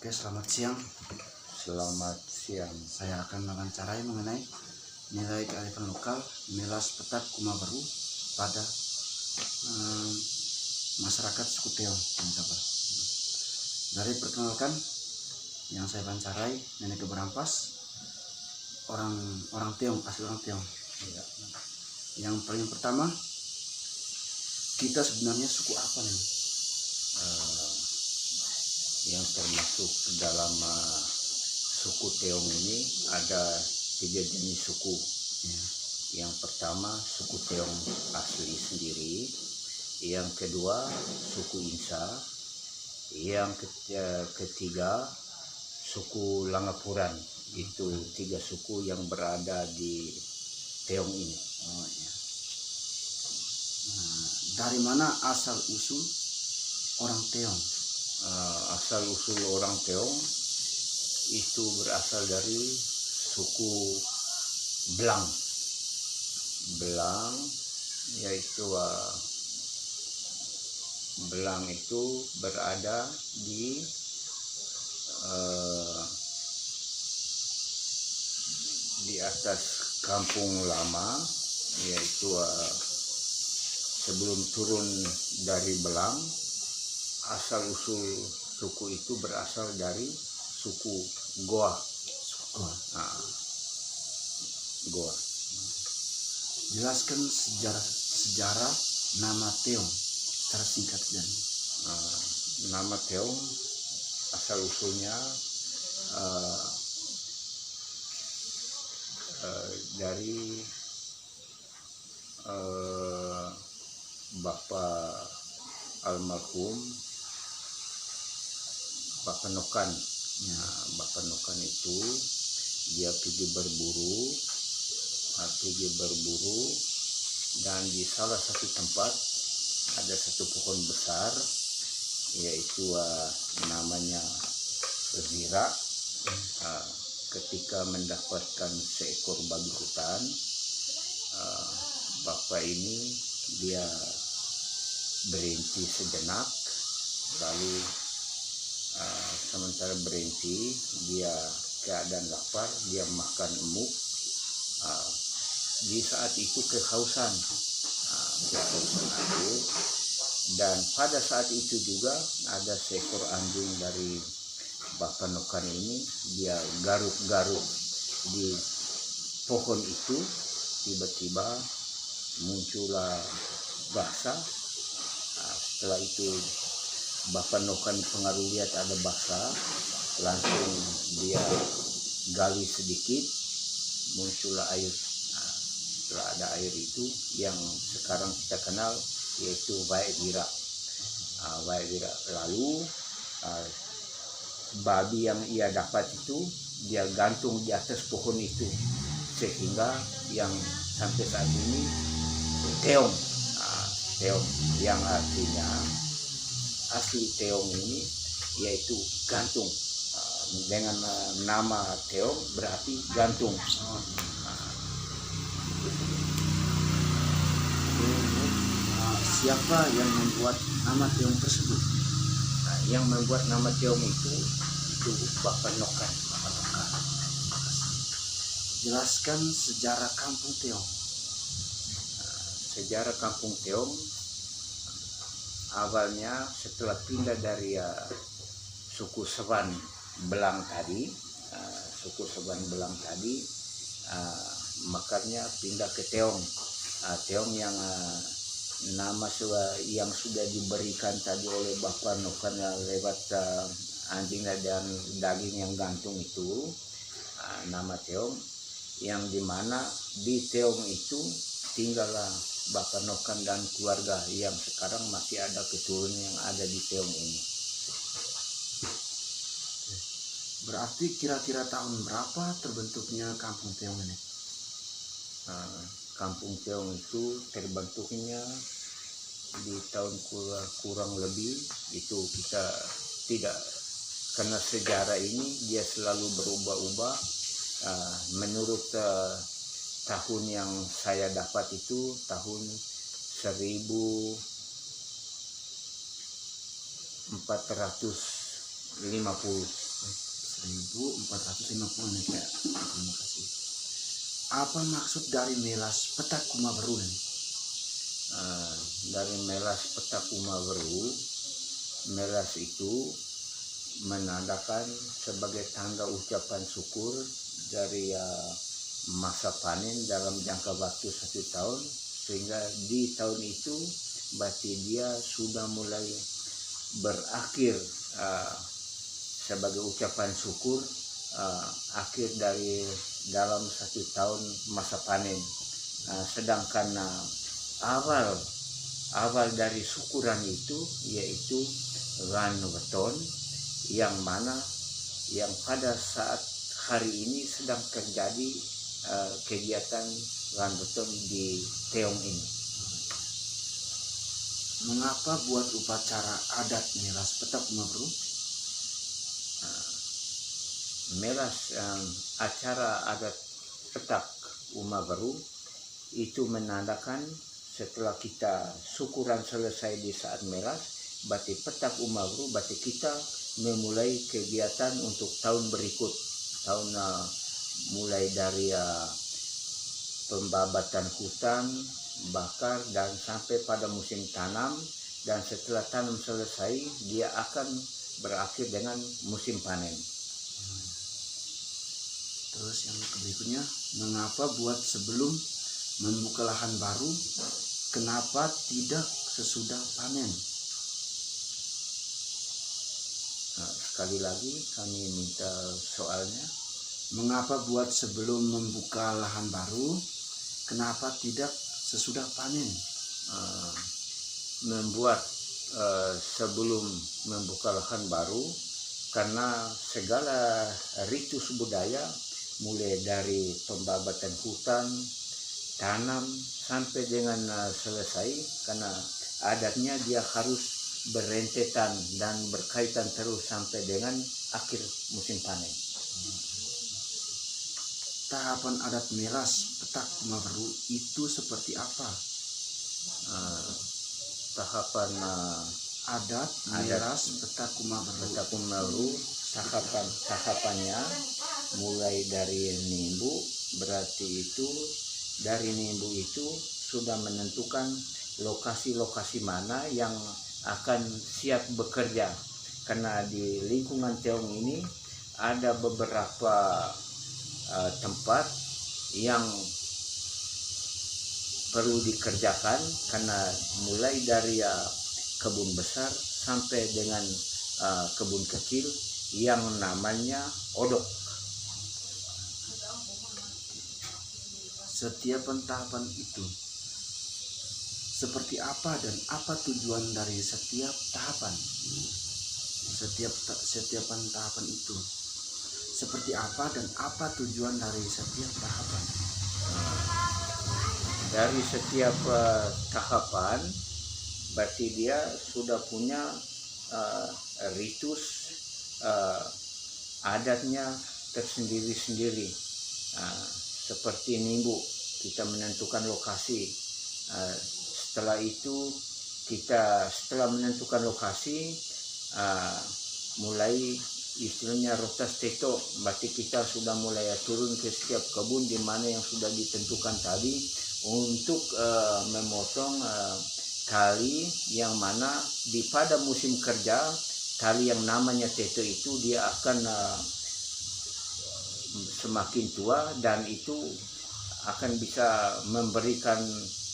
Oke, selamat siang. Selamat siang. Saya akan mewawancarai mengenai nilai kearifan lokal Milas Petak Kuma Baru pada masyarakat suku Teong. Dari perkenalkan, yang saya wawancarai nenek Keberampas, orang Teong, asli orang Teong. Ya. Yang paling pertama, kita sebenarnya suku apa nih? Yang termasuk dalam suku Teong ini ada 3 jenis suku. Ya. Yang pertama suku Teong asli sendiri, yang kedua suku Insa, yang ketiga suku Langapuran. Itu 3 suku yang berada di Teong ini. Oh, ya. Nah, dari mana asal usul orang Teong? Asal usul orang Teong itu berasal dari suku Belang, yaitu Belang itu berada di atas Kampung Lama, yaitu sebelum turun dari Belang. Asal usul suku itu berasal dari suku Goa. Goa. Jelaskan sejarah nama Teong secara singkat dan Nama Teong asal usulnya dari Bapak almarhum Bapak Nokan. Bapak Nokan itu dia pergi berburu dan di salah satu tempat ada satu pohon besar, yaitu namanya zira. Ketika mendapatkan seekor babi hutan, bapak ini dia berhenti sejenak, lalu sementara berhenti dia keadaan lapar, dia makan emuk. Di saat itu kehausan air, dan pada saat itu juga ada seekor anjing dari Bapak Nokan ini, dia garuk-garuk di pohon itu. Tiba-tiba muncullah basa. Setelah itu Bapak Nokan pengaruh lihat ada basa, langsung dia gali sedikit, muncullah air. Setelah ada air itu yang sekarang kita kenal yaitu Waewira. Lalu babi yang ia dapat itu dia gantung di atas pohon itu, sehingga yang sampai saat ini Teong, yang artinya asli Teong ini yaitu gantung. Dengan nama Teong berarti gantung. Siapa yang membuat nama Teong tersebut? Yang membuat nama Teong itu Bapak Nokan. Jelaskan sejarah kampung Teong. Sejarah kampung Teong awalnya setelah pindah dari suku Seban Belang tadi, makanya pindah ke Teong. Teong yang nama yang sudah diberikan tadi oleh Bapak Nokan lewat anjing dan daging yang gantung itu, nama Teong, yang dimana di Teong itu tinggallah Bapak Nokan dan keluarga yang sekarang masih ada keturunan yang ada di Teong ini. Berarti kira-kira tahun berapa terbentuknya kampung Teong ini? Kampung Teong itu terbentuknya di tahun kurang lebih itu kita tidak, karena sejarah ini dia selalu berubah-ubah. Menurut tahun yang saya dapat itu tahun 1450. 1450 nih kayak. Terima kasih. Apa maksud dari melas petak Kumaberu nih? Dari melas petak Kumaberu, melas itu menandakan sebagai tanda ucapan syukur dari masa panen dalam jangka waktu 1 tahun, sehingga di tahun itu berarti dia sudah mulai berakhir sebagai ucapan syukur akhir dari dalam 1 tahun masa panen. Sedangkan awal dari syukuran itu yaitu ran weton, yang mana yang pada saat hari ini sedang terjadi kegiatan ran weton di Teong ini. Mengapa buat upacara adat melas petak Kumaberu? Melas acara adat petak Kumaberu itu menandakan setelah kita syukuran selesai di saat melas, berarti petak Kumaberu, berarti kita memulai kegiatan untuk tahun berikut, tahun mulai dari pembabatan hutan, bakar, dan sampai pada musim tanam, dan setelah tanam selesai dia akan berakhir dengan musim panen. Terus yang berikutnya, mengapa buat sebelum membuka lahan baru, kenapa tidak sesudah panen? Sekali lagi kami minta soalnya. Mengapa buat sebelum membuka lahan baru, kenapa tidak sesudah panen? Membuat sebelum membuka lahan baru, karena segala ritus budaya mulai dari pembabatan hutan, tanam, sampai dengan selesai, karena adatnya dia harus berentetan dan berkaitan terus sampai dengan akhir musim panen. Tahapan adat melas petak Kumaberu itu seperti apa? Tahapan Adat melas petak Kumaberu. tahapannya mulai dari nimbu, berarti itu dari nimbu itu sudah menentukan lokasi-lokasi mana yang akan siap bekerja, karena di lingkungan Teong ini ada beberapa tempat yang perlu dikerjakan, karena mulai dari kebun besar sampai dengan kebun kecil yang namanya odok. Setiap tahapan itu seperti apa dan apa tujuan dari setiap tahapan? Setiap tahapan itu seperti apa dan apa tujuan dari setiap tahapan? Dari setiap tahapan berarti dia sudah punya ritus adatnya tersendiri-sendiri. Seperti nimbu, kita menentukan lokasi. Setelah itu setelah menentukan lokasi, mulai istilahnya rotas teto, berarti kita sudah mulai turun ke setiap kebun di mana yang sudah ditentukan tadi untuk memotong tali yang mana pada musim kerja tali yang namanya teto itu dia akan semakin tua, dan itu akan bisa memberikan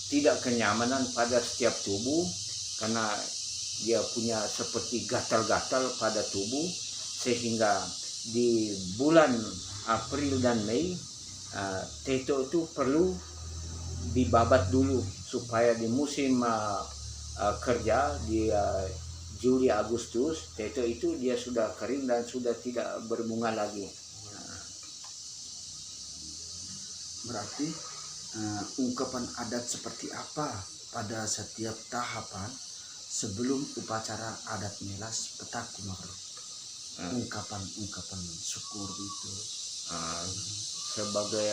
tidak kenyamanan pada setiap tubuh, karena dia punya seperti gatal-gatal pada tubuh, sehingga di bulan April dan Mei teto itu perlu dibabat dulu supaya di musim kerja di Juli Agustus teto itu dia sudah kering dan sudah tidak berbunga lagi. Berarti ungkapan adat seperti apa pada setiap tahapan sebelum upacara adat melas petak Kumaberu? Ungkapan syukur itu sebagai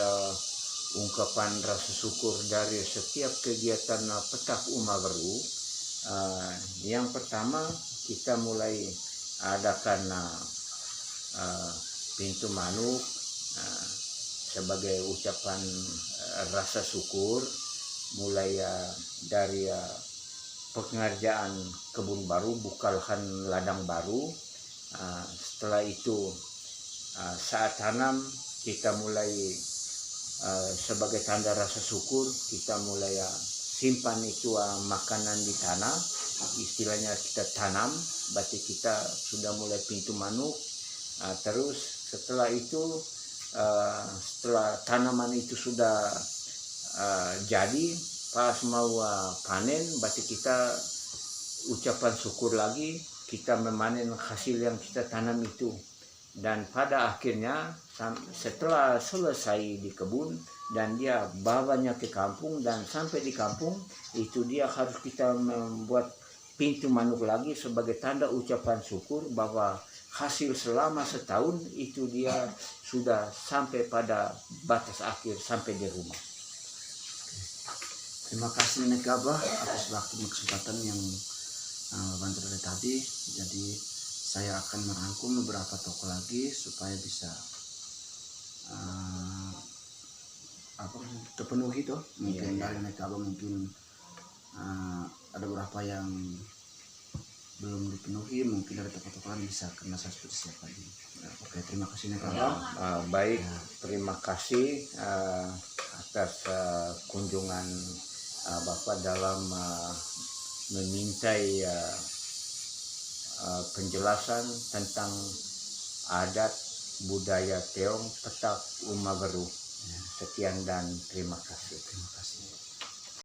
ungkapan rasa syukur dari setiap kegiatan petak Kumaberu. Yang pertama kita mulai adakan pintu manuk sebagai ucapan rasa syukur mulai dari pengerjaan kebun baru, buka lahan ladang baru. Setelah itu saat tanam kita mulai sebagai tanda rasa syukur kita mulai simpan itu makanan di tanah, istilahnya kita tanam, berarti kita sudah mulai pintu manuk. Terus setelah itu setelah tanaman itu sudah jadi pas mau panen, berarti kita ucapan syukur lagi, kita memanen hasil yang kita tanam itu. Dan pada akhirnya setelah selesai di kebun dan dia bawanya ke kampung, dan sampai di kampung itu dia harus kita membuat pintu manuk lagi sebagai tanda ucapan syukur bahwa hasil selama setahun itu dia sudah sampai pada batas akhir, sampai di rumah. Terima kasih Nenek Gabah atas waktu dan kesempatan yang bantu dari tadi. Jadi saya akan merangkum beberapa tokoh lagi supaya bisa terpenuhi tuh. Mungkin dari Nenek Gabah mungkin ada beberapa yang belum dipenuhi, mungkin dari tokoh-tokoh lain bisa karena saya sudah siap lagi. Oke, terima kasih Nenek Gabah. Baik, terima kasih atas kunjungan Bapak dalam memintai penjelasan tentang adat budaya Teong Petak Umageru. Sekian dan terima kasih. Terima kasih.